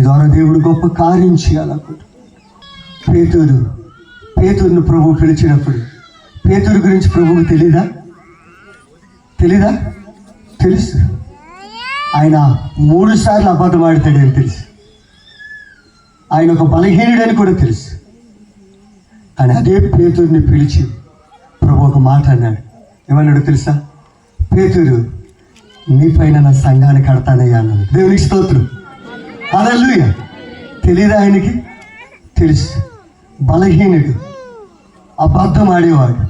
ద్వారా దేవుడు గొప్ప కార్యం చేయాలనుకుంటున్నాడు. పేతురును ప్రభువు పిలిచినప్పుడు పేతురు గురించి ప్రభువుకు తెలీదా? తెలుసు. ఆయన 3 సార్లు అబద్ధం ఆడతాడని తెలుసు. ఆయన ఒక బలహీనుడని కూడా తెలుసు. కానీ అదే పేతురుని పిలిచి ప్రభు ఒక మాట అన్నాడు. ఏమన్నాడు తెలుసా? పేతురు, నీ పైన నా సంఘాన్ని కడతానయ్యా అన్నాడు. దేవునికి స్తోత్రం. హల్లెలూయా. తెలీదా ఆయనకి? తెలుసు. బలహీనుడు, అబద్ధం ఆడేవాడు.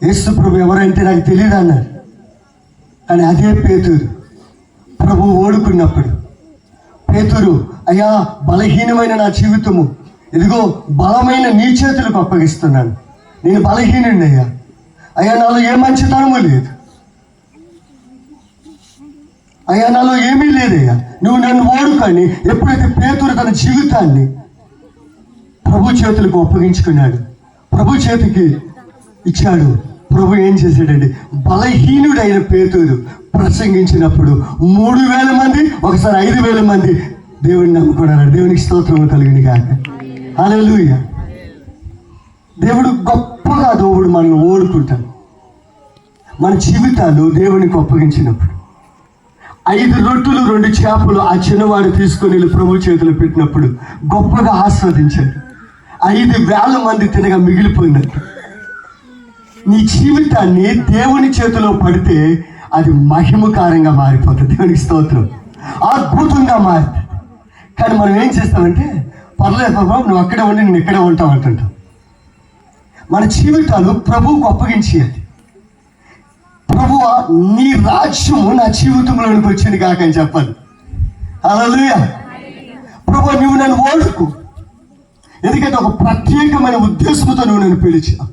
యేసు ప్రభు ఎవరంటే నాకు తెలియదు అన్నాడు. కానీ అదే పేతురు ప్రభు ఓడుకున్నప్పుడు, పేతురు, అయ్యా బలహీనమైన నా జీవితము ఇదిగో బలమైన నీ చేతులకు అప్పగిస్తున్నాను. నేను బలహీనుడిని అయ్యా నాలో ఏ మంచితనము లేదు అయ్యా, నాలో ఏమీ లేదయ్యా, నువ్వు నన్ను ఓడుకొని ఎప్పుడైతే పేతురు తన జీవితాన్ని ప్రభు చేతులకు అప్పగించుకున్నాడు, ప్రభు చేతికి ఇచ్చాడు, ప్రభు ఏం చేశాడండి? బలహీనుడైన పేతురు ప్రసంగించినప్పుడు 3,000 మంది, ఒకసారి 5,000 మంది దేవుడిని నమ్ముకున్నారు. దేవునికి స్తోత్రం కలిగింది కాక. హల్లెలూయా. దేవుడు గొప్పగా దేవుడు మనల్ని ఓడుకుంటాడు. మన జీవితాలు దేవునికి అప్పగించినప్పుడు 5 రొట్టెలు 2 చేపలు ఆ చిన్నవాడు తీసుకొని వెళ్ళి ప్రభు చేతులు పెట్టినప్పుడు గొప్పగా ఆస్వాదించాడు. 5,000 మంది తినగా మిగిలిపోయినట్టు నీ జీవితాన్ని దేవుని చేతిలో పడితే అది మహిమకారంగా మారిపోతుంది. దేవునికి స్తోత్రం. అద్భుతంగా మారుతుంది. కానీ మనం ఏం చేస్తామంటే, పర్లేదు ప్రభు నువ్వు అక్కడే ఉండి నేను ఇక్కడే ఉంటావు అంటుంటాం. మన జీవితాలు ప్రభువుకు అప్పగించేయాలి. ప్రభువా నీ రాజ్యము నా జీవితంలోనికి వచ్చింది కాక అని చెప్పాలి. హల్లెలూయా. ప్రభు నువ్వు నన్ను ఓడుకు, ఎందుకంటే ఒక ప్రత్యేకమైన ఉద్దేశంతో నువ్వు నన్ను పిలిచావు.